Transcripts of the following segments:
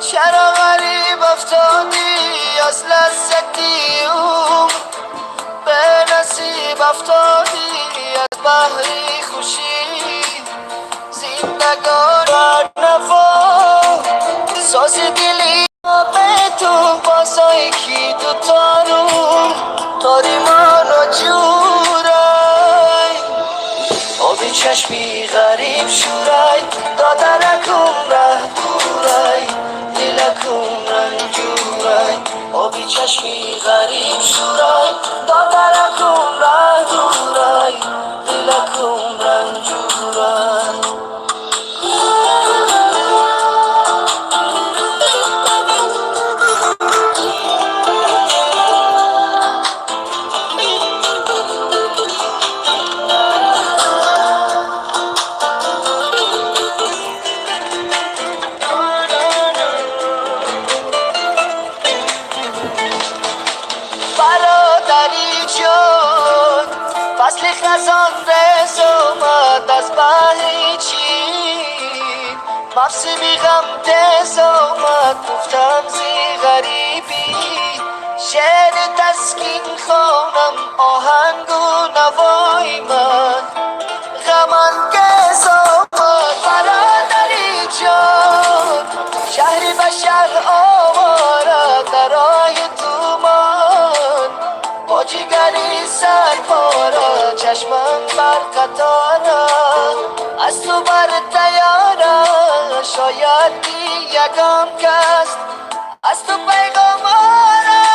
چرا غریب افتادی از لذتی اون به نصیب افتادی از بحری خوشی زندگان نوا ساز دلی به تو بازای کی تو تاری مانو جورای آبی چشمی غریب شورای دادرکم ره دورای دلکم رنجورای آبی چشمی غریب شورای دادرکم ره دورای دلکم رنجورای برادری جان فصل خزان رز اومد از بهیچی مفسمی غم تز اومد گفتم زی غریبی شعر تسکین خانم آهنگ و نوای من غم انگیز اومد برادری جان شهری به شهر آوارد درای تومان با جیگری سر پارا چشمم بر قطارا از تو بر تیارا شاید بی یکم کس از تو پیغام آرم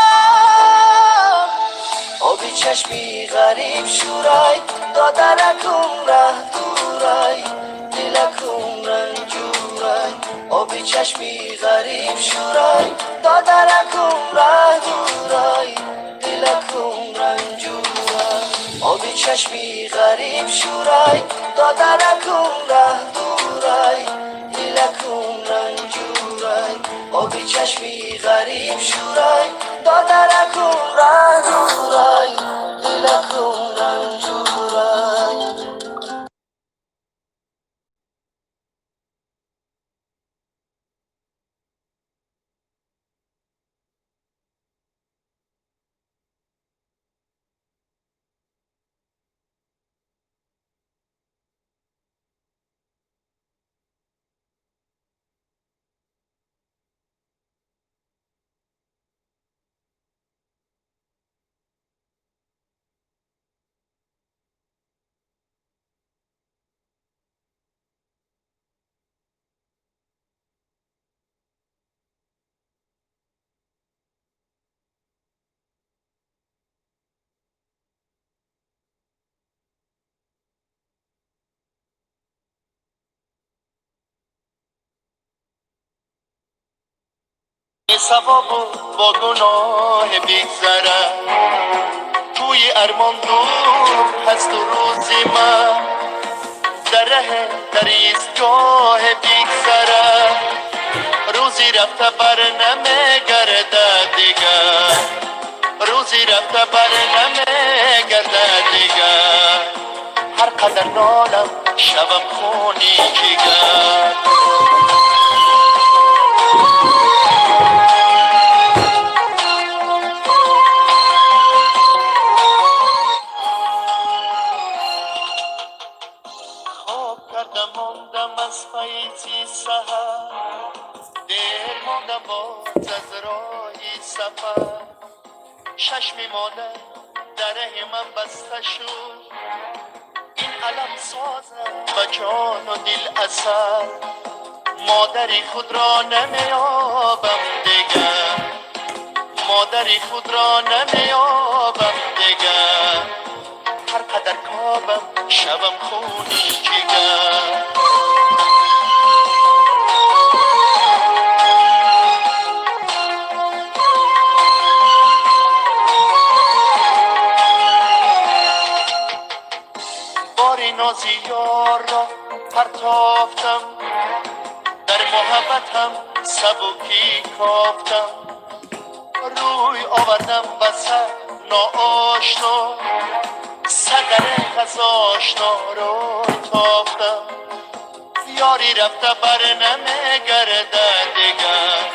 آبی چشمی غریب شورای دادرکم ره دورای دلکم رنجورای آبی چشمی غریب شورای دادرکم ره دورای دلکم رنجورای آبی چشمی غریب شورای دادرکم ره دورای دلکم رنجورای آبی چشمی غریب شورای دادرکم ره دورای دلکم رنجورای ثواب با گناه بیگذره توی ارمان دور هست و روزی من در ره در ایستگاه بیگذره روزی رفته بر نمیگرده دیگر روزی رفته بر نمیگرده دیگر هر قدر نالم شبم خونی جگر ماندم از پاییزی سحر دیر ماندم باز از راهی سفر ششمی ماله دره من بسته شد این علم سازم با جان و دل اثر مادری خود را نمیابم دیگر مادری خود را نمیابم دیگر هر قدر کابم شبم خونی جگر نازی یار را پرتافتم، در محبتم سبکی کافتم، روی آوردم به سر ناآشنا، صدر از آشنا رو تافتم. یاری رفته بر نمیگرده دیگر،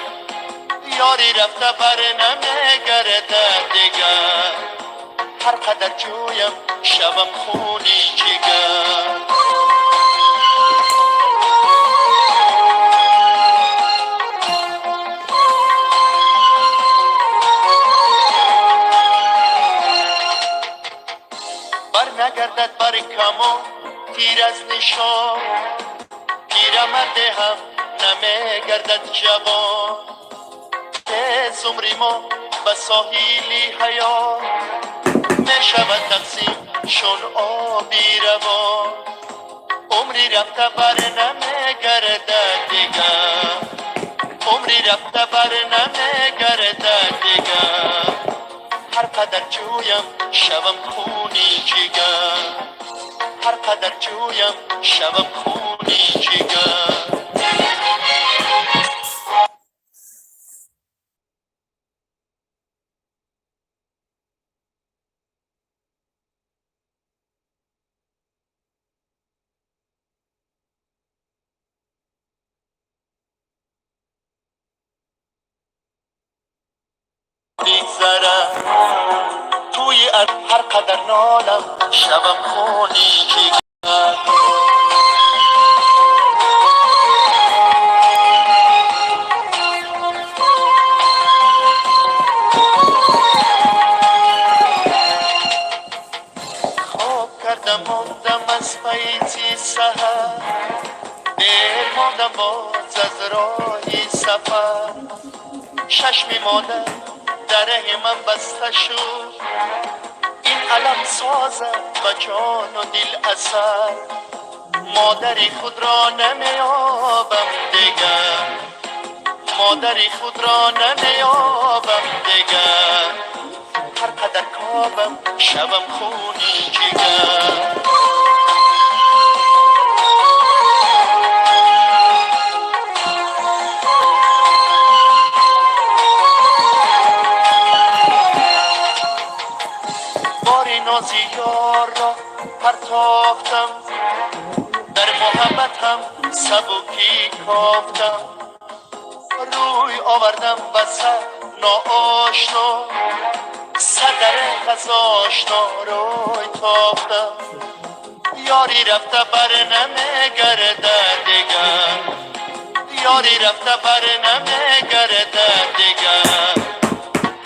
یاری رفته بر نمیگرده دیگر، هر قدر جویم شبم خونی جگر. بر نگردد بر کمان تیر از نشان، پیرمرد هم نمیگردد جوان. تیز عمری ما به ساحلی حیات، می شود تقسیم شون آبی روان. عمری رفته بر نمیگردد دیگر، عمری رفته بر نمیگردد دیگر، هر قدر جویم شبم خونی جگر، هر قدر جویم شبم خونی جگر. میگذرم توی هر قدر نالم شبم خونی جگر. خواب کردم ماندم از پیچی سهر، دیر ماندم باز از راهی سفر. چشم مادر در من بسته شد، این علم سازد به جان و دل اثر. مادری خود را نمیابم دیگر، مادری خود را نمیابم دیگر، هر قدر کابم شبم خونی جگر. باری نازی یار را پرتافتم، در محبتم سبکی کافتم، روی آوردم به سر ناآشنا، صدر از آشنا روی تافتم. یاری رفته بر نمیگرده دیگر، یاری رفته بر نمیگرده دیگر،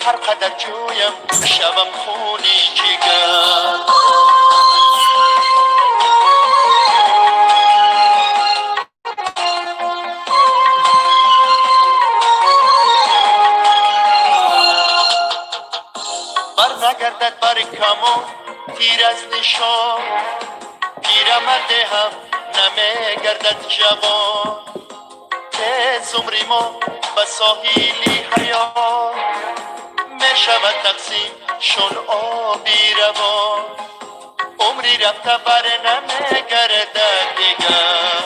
هر قدر جویم شبم خونی جگر. بر نگردد بر کمان تیر از نشان، پیرمرد هم نمیگردد جوان. تیز عمری ما به ساحلی حیات، می شود تقسیم شون آبی روان. عمری رفته بر نمیگردد دیگر،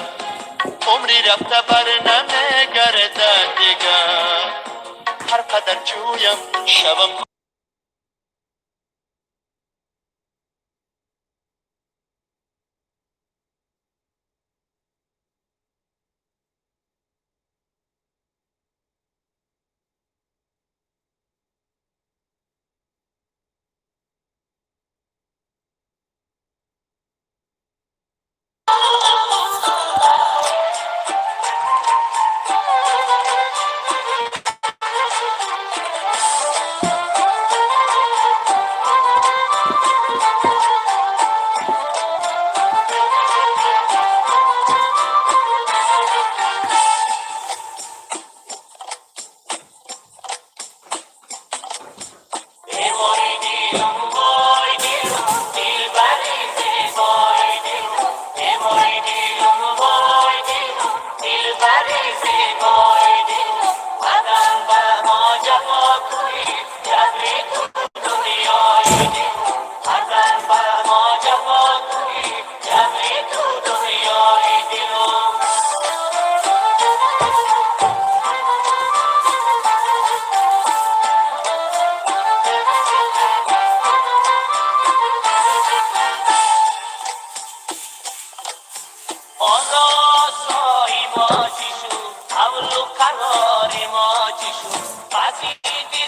عمری رفته بر نمیگردد دیگر، هر قدر جویم شبم.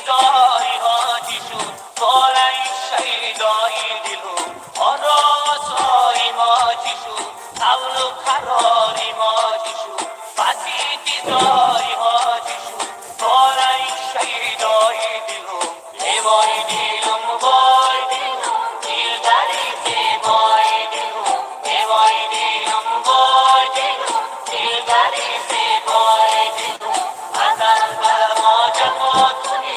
دیداری حاجیشون بالای شیدایی دیلو آن راسایی ماجیشون قبل و قراری ماجیشون بسی دیداری حاجیشون بالای شیدایی دیلو ایوای دیلم وای دیلم دیل داری زیبایی دیلم ایوای دیلم وای دیلم دیل داری زیبایی دیلم ازم بر ما جفا کنی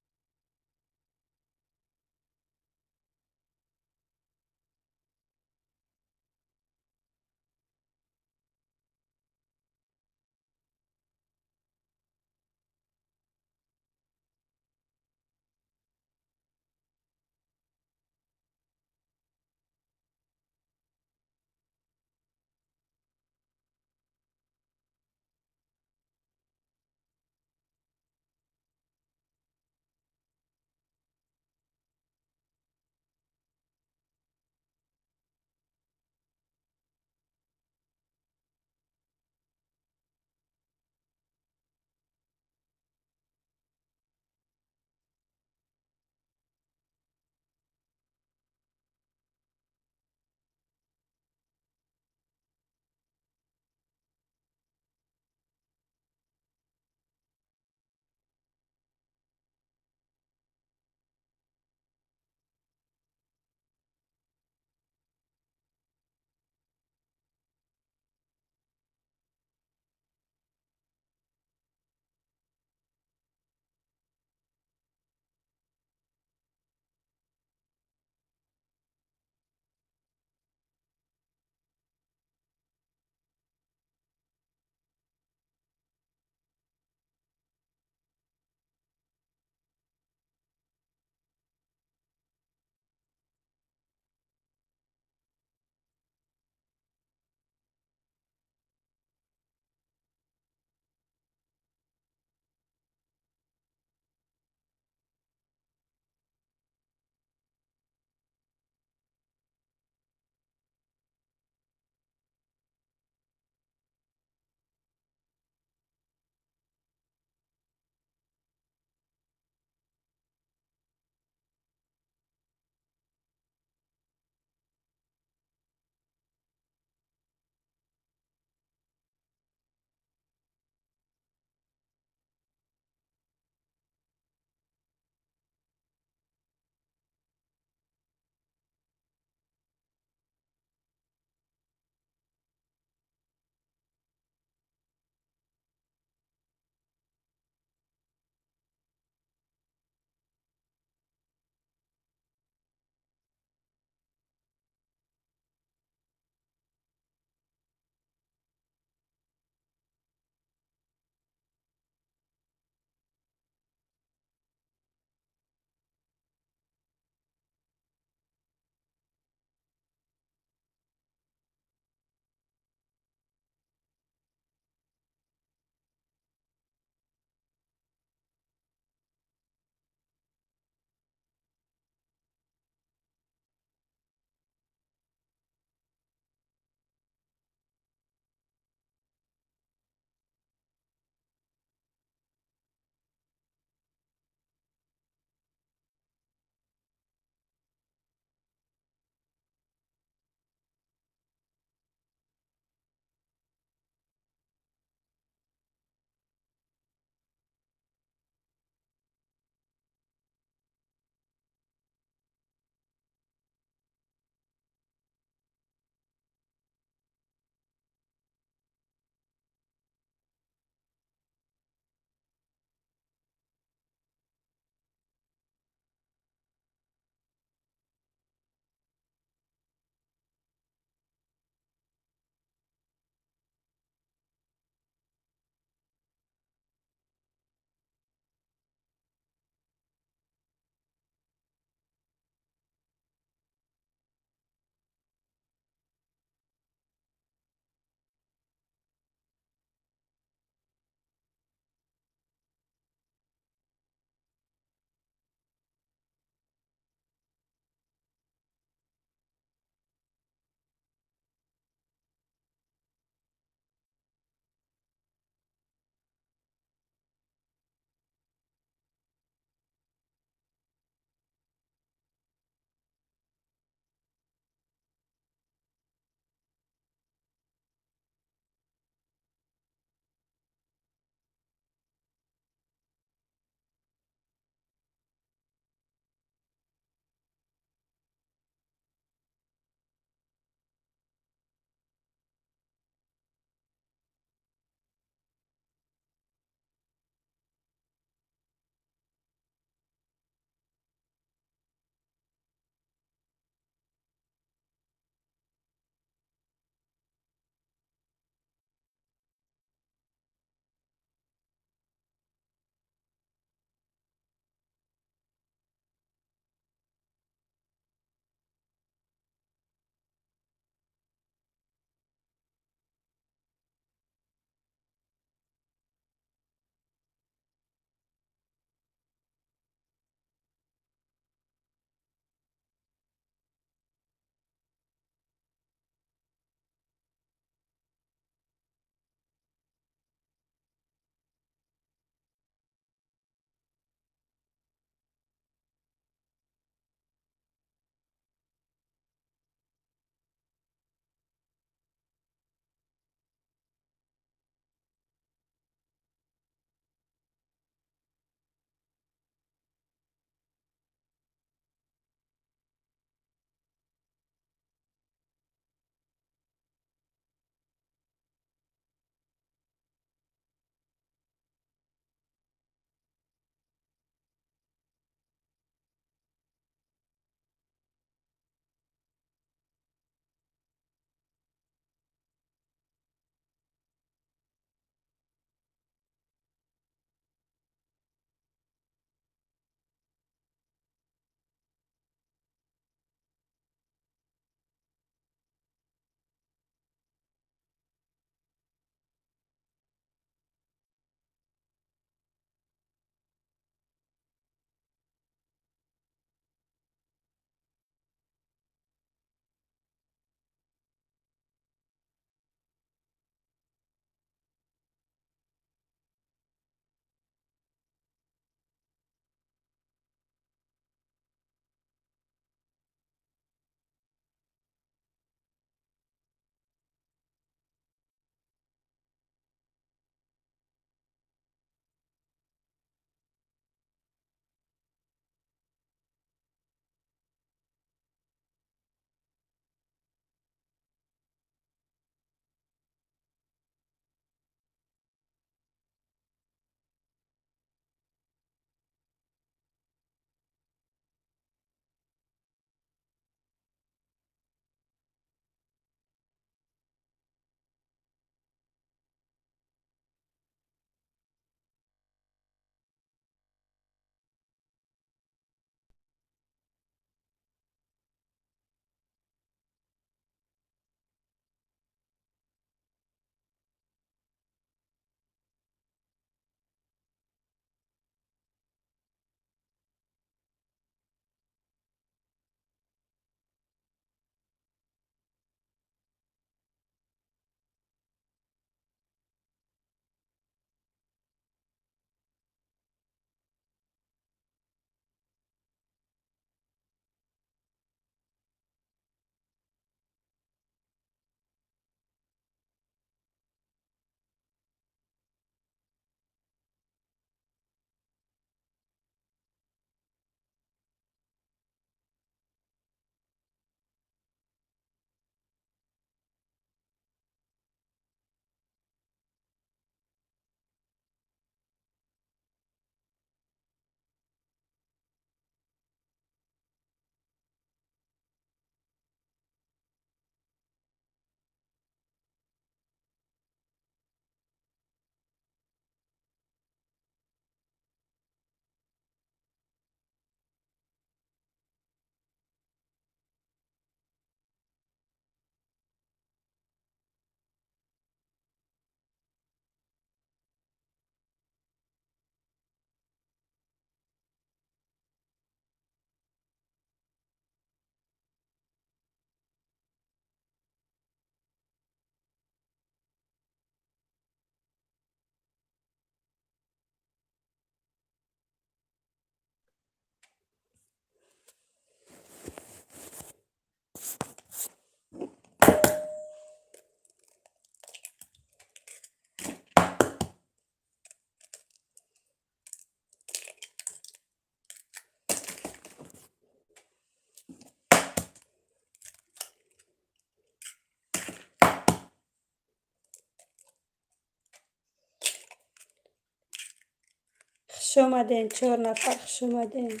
خوش آمدین 4 نفر خوش آمدین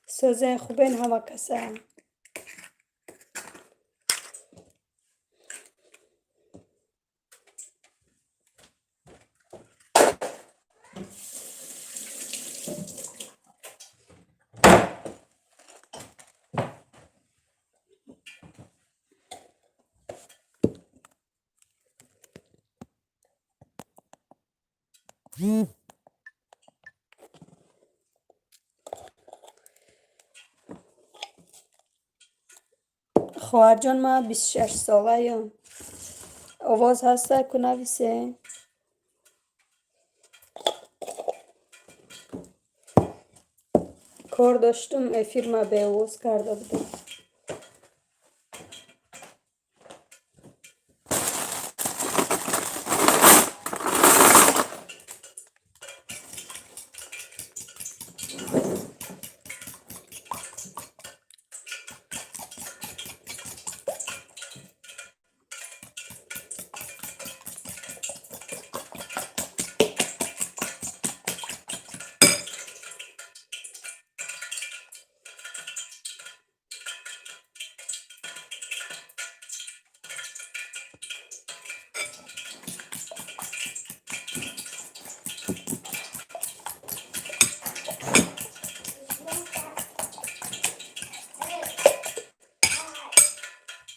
سوزن خوبین همه کسا خواهر جان ما 26 ساله یم آواز هسته که نویسه کار داشتم افیر ما به آواز کرده بودم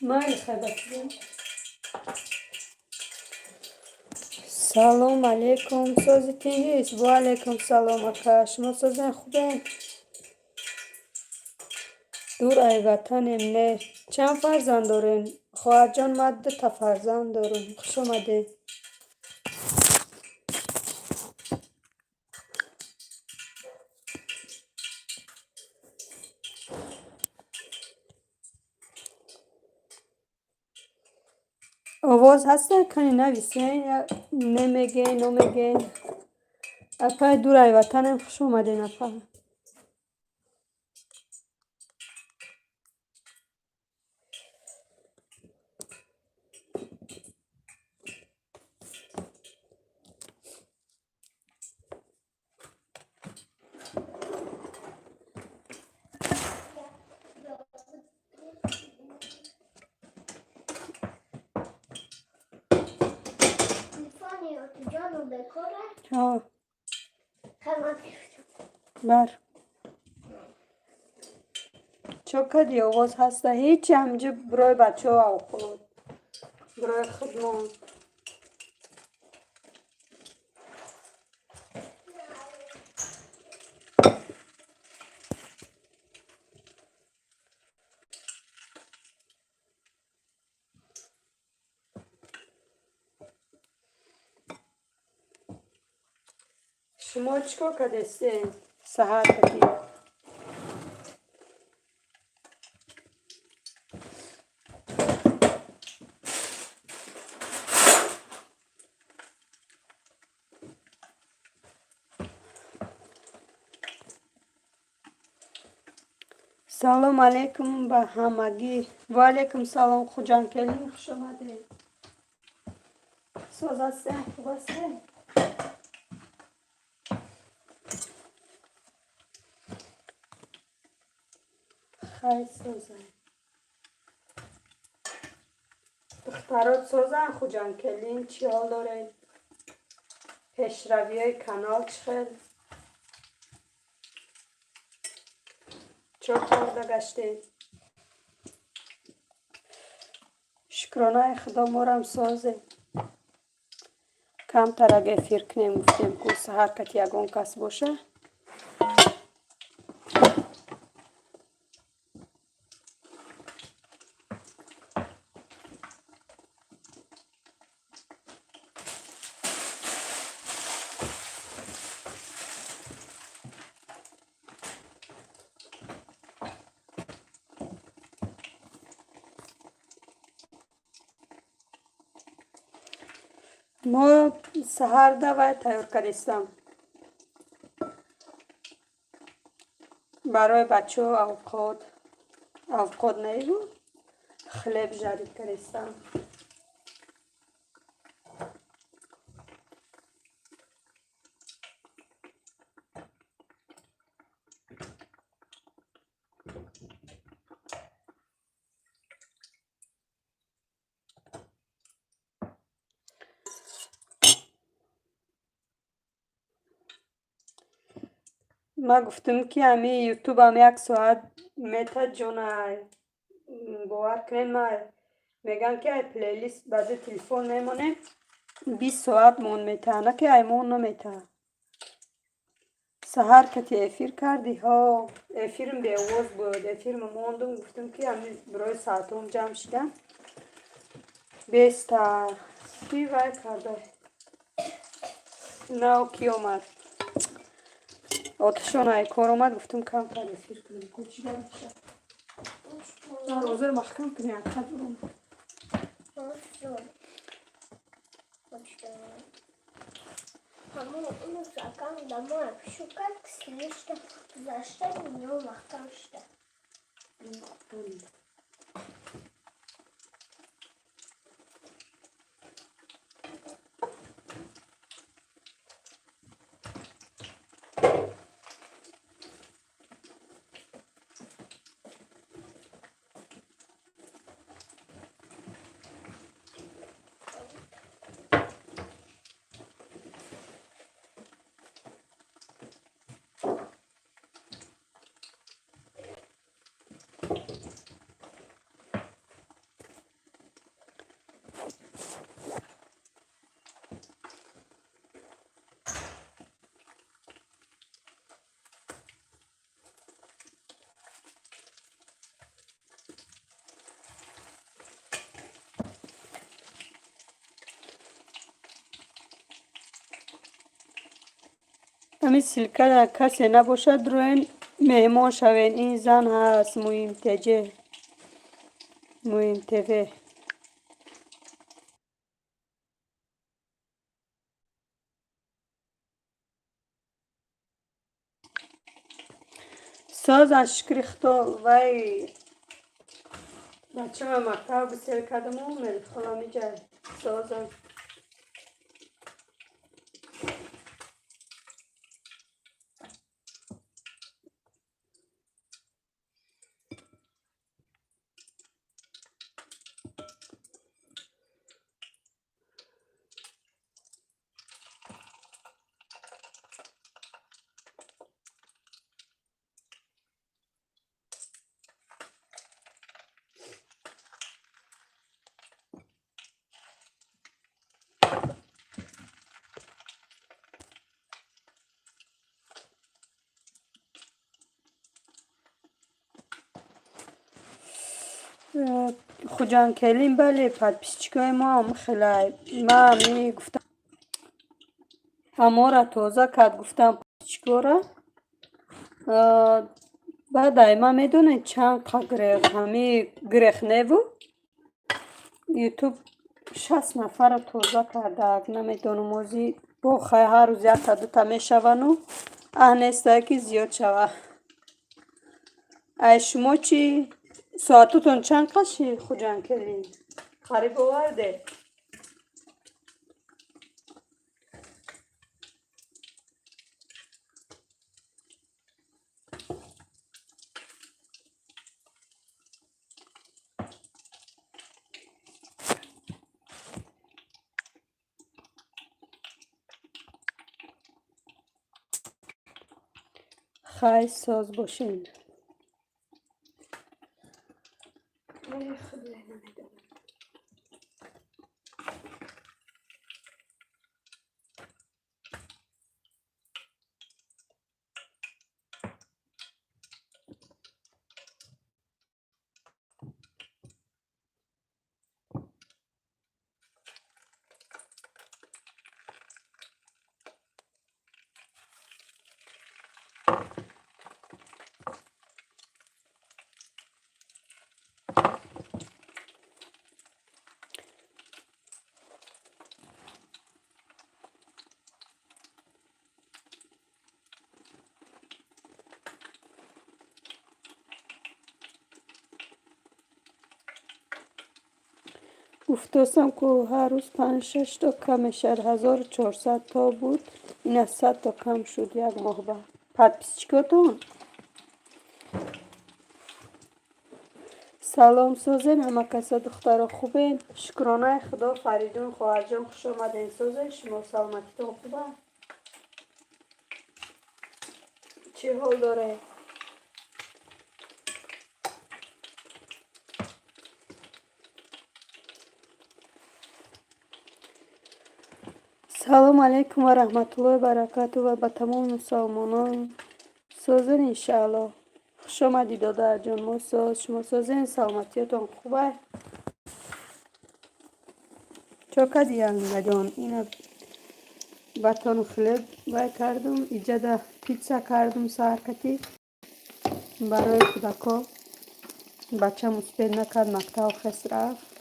مای خبتیم سلام علیکم سازی تینیست و علیکم سلام اکا شما سازن خوبه دور ای وطنیم نه چند فرزند دارین خواهر جان ما 2 تا فرزند داریم خوش آمده آواز هسته کنی نویسین یا نمیگین نمیگین اپای دور ای وطنیم خوش آمدین اپا ها بر چوکدی آواز هسته هیچی همجا برای بچه ها او خود برای خودمون شما چیکار کردین سهر کردین سلام علیکم به همگی و علیکم سلام خوجان کلیم خوش آمدین ساز هستین خوب هستین خیلی سازن دخترات سازن خوجان کلیم چی حال دارین پیشروی های کانال چخیل چطور دگشتین شکرانه خدا مارم سازه کم تر اگه فیر کنیم گفتیم که سهر کت یگان کس باشه ما سهر دوای تیار کردیم برای بچه ها اوقات نیرو خلیب جدید کردیم ما گفتم که همین یوتیوب هم 1 ساعت میتا جونای باور کنین ما میگن که ای پلیلیست بعد تلفن میمونه 20 ساعت مون میتا نه که ایمون نمیتا سهر که افیر کردی ها افیرم به آواز بود افیرم موندم گفتم که همین برای ساعتم جمع شدم 20 چی وای کرده نه کی اومد آتشان ای کار اومد گفتم کم تر افیر کنیم کچی دارم روزه محکم کنی اکد برم Hamur onu sakın damar. Şu kadar kısmıştı. Zaşta bunu mahkamıştı. همین سلکه در کسی نباشد روین مهمان شوین این زن هست مهمتجه مهمتوه سازن شکریختا وای بچه من مکتب بسیار کردم و ملت خلا می جای سازن خوجان کلیم بله پد پیشچگاه ما هم خیلی ما می گفتم اما را توزه کرد گفتم پیشچگاه را بعد ما میدونه چند قگره همی گرخ نیو یوتیوب 60 نفر را توزه کرده نمیدونم موزی با خیلی هر روز 1 تا 2 تا میشون و اهنسته که زیاد شوه ای شما چی ساعتتون چند قشی خوجان کلیم قریب آورده خیلی ساز باشین گفتستم که هر روز 5-6 تا کم شد 1400 تا بود این از 100 تا کم شد 1 ماه بعد پد پیچکاتون سلام سوزن همه کسا دخترها خوبین شکرانه خدا فریدون خواهر جان خوش آمدین سوزن شما سلامتیتون خوبه چه حال داره سلام علیکم و رحمت الله و برکاته و به تمام مسلمانان سوزن انشاءالله خوش آمدی دادر جان ما سوز شما سوزن سلامتیتون خوبه چوکا دیگه جان اینا باتون خلب بای کردم اینجا ده پیتزا کردم سرکتی برای کودکا بچه مسپید نکرد مکتب خس رفت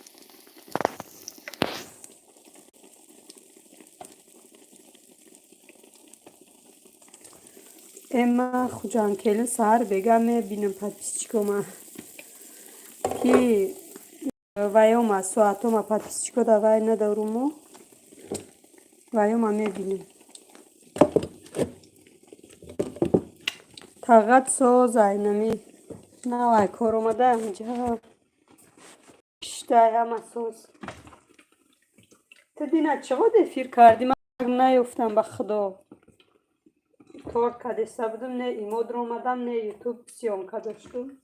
اما خوجان کلی سهر بگم بینم پاتیسچیکو ما کی وایوما ساعتوما پاتیسچیکو دا وای ندارمو وایوما میبینیم تاقت سوز اینمی نه وای کار اومده اینجا پشتای همه سوز تو دینا چقدر افیر کردی من نیفتم به خدا تور کدسته بودم نه ایمود رو اومدم نه یوتیوب سیام کداشتم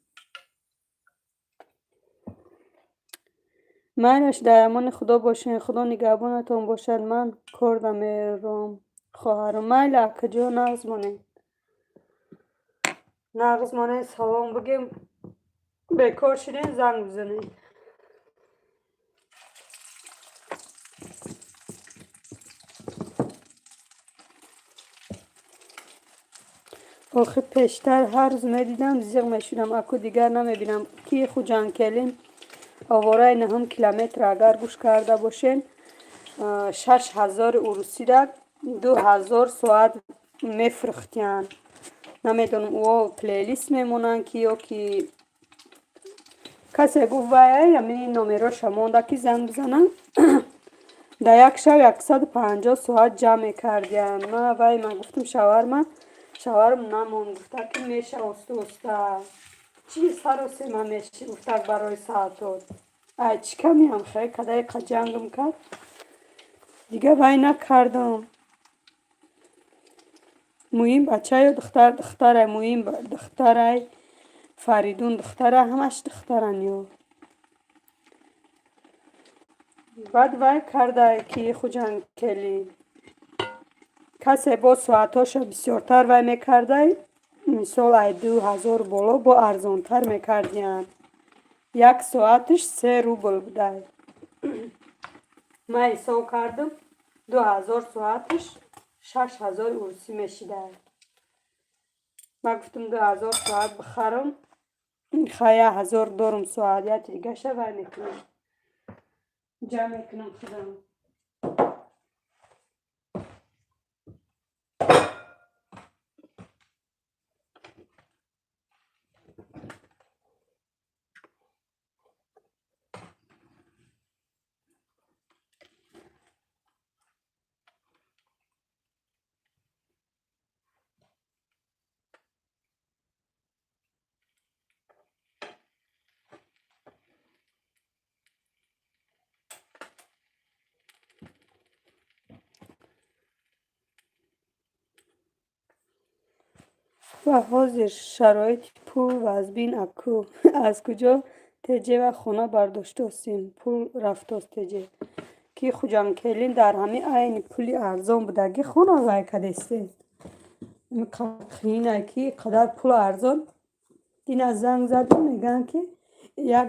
منش در امان خدا باشین خدا نگهبانتون باشد من کردم روم خواهرم میل اکجا نغز مانه سلام بگیم بکار شدین زنگ بزنین آخه پیشتر هر روز میدیدم زیغ میشدم اکو دیگر نمیبینم کی خوجان کلین آواره 9 کیلومتر اگر گوش کرده باشین 6000 اوروسی را 2000 ساعت میفرختین نمیدونم او پلیلیست میمونن کی یا کی کسی گفت وای همین نومرو شمونده که زنگ بزنن در یک شب 150 ساعت جمع کردیم من گفتم شوهرم نمون گفته که میشه استه چی سر و سیمه میشه گفته برای ساعتات ای چی کمی هم خیلی کده جنگم کرد دیگه وای نکردم مهم بچه یا دختره مهم دختره فریدون دختره همش دخترن یا بعد وای کرده که خوجان کلی کسی با ساعتاشو بسیارتر وای میکرده مثال 2000 بالا با ارزانتر میکردین یک ساعتش 3 روبل بوده من حساب کردم 2000 ساعتش 6000 اوروسی میشیده من گفتم 2000 ساعت بخرم خواهی 1000 دارم ساعت یا دیگه شو وای میکنم جمع میکنم خودم و حاضر شرایط پول و از بین اکو از کجا تجه و خونه برداشته هستیم پول رفته است تجه که خوجان کلین در همه این پولی ارزان بودگی خونه وای کدسته خینه که قدر پول ارزان دینا زنگ زدم میگن که یک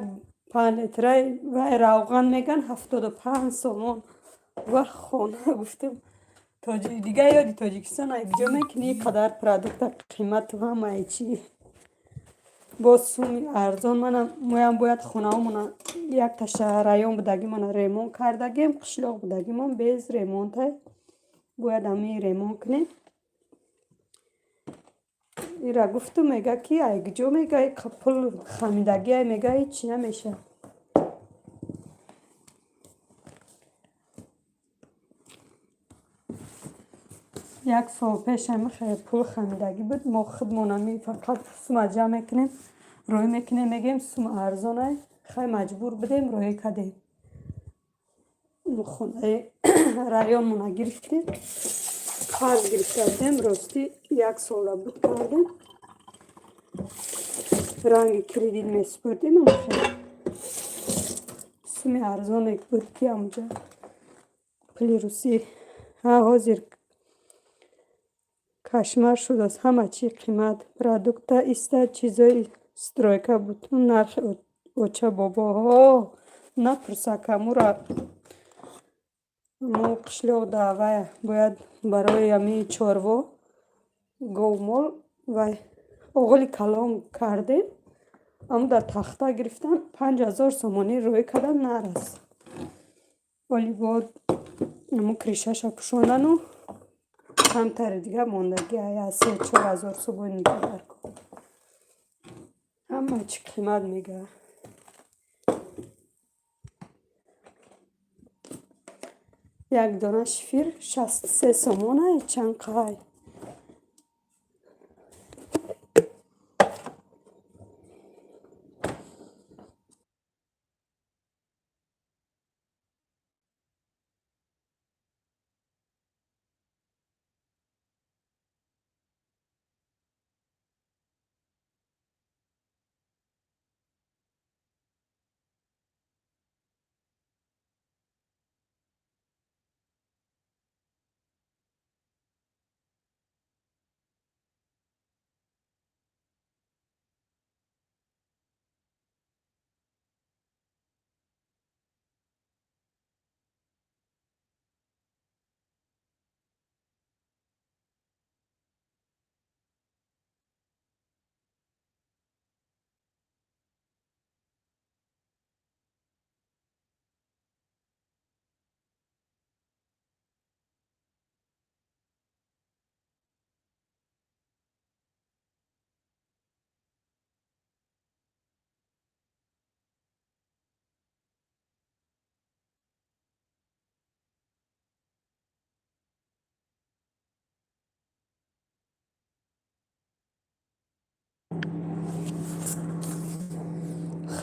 5 لیتره و روغن میگن 75 سومون و خونه گفتم دیگه یادی تاجیکستان اینجا میکنی قدر پرادکت قیمت تو هم ایچی با سومی ارزان من باید خونه همون یک تا شهرایان بودگی من ریمون کردگیم قشلاق بودگی من بیز ریمون تا باید همی ریمون کنیم این را گفتم میگه که ایگجا میگه پول خمیدگی میگه چی نمیشه یک سال پیش هم خیلی پول خمیدگی بود ما خودمونمی فقط سوم جمع میکنیم روی میکنیم میگیم سوم ارزانه خیلی مجبور بودیم روی کردیم خونه رایانمون گرفتیم قرض گرفتیم راستی 1 سال بود کردیم رنگ کردیت میسپردیم اما خیلی سومی ارزان بود که همونجا پلی روسی حاضر کشمر شد از همه چی قیمت پرادکت است چیزای سترویکا بود اون نرخ اوچه بابا ها نپرسه کمورا مو قشلوق دعوه باید برای همی چاروا گومال و اغل کلام کردیم اما در تخته گرفتن 5000 سومانی روی کردن نرس ولی باید امو کریشش پوشاندن و کمتر دیگه موندگی از 3-4 سومانی دیگه برکن همه چی قیمت میگه یک دانه شفیر 63 سومانه چند قای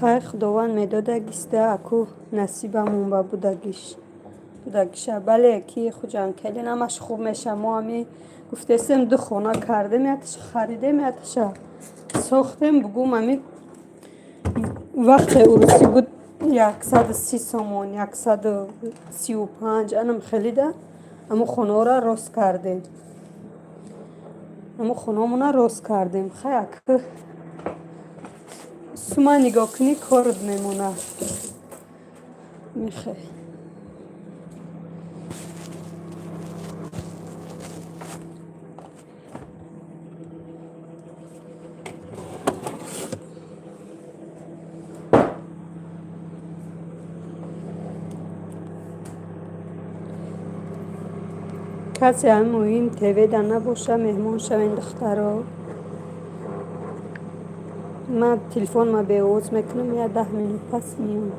خیر خداوند میدادگیسته اکو نصیبمون با بودگیشه بله کی خوجان کلی نمش خوب میشه ما همی گفتستیم 2 خانه کرده میتش خریده میتش ساختیم بگوم همی وقت عروسی بود 130 سومون 135 انم خیلی ده اما خانه را راست کردیم اما خانه مونه راست کردیم خیلی که سوما نگاه کنی کارد میمونه میخوای کسی هم این تیوی در نباشه مهمان شوین دخترها من تلفن ما به اوز میکنم یا 10 minut پس میام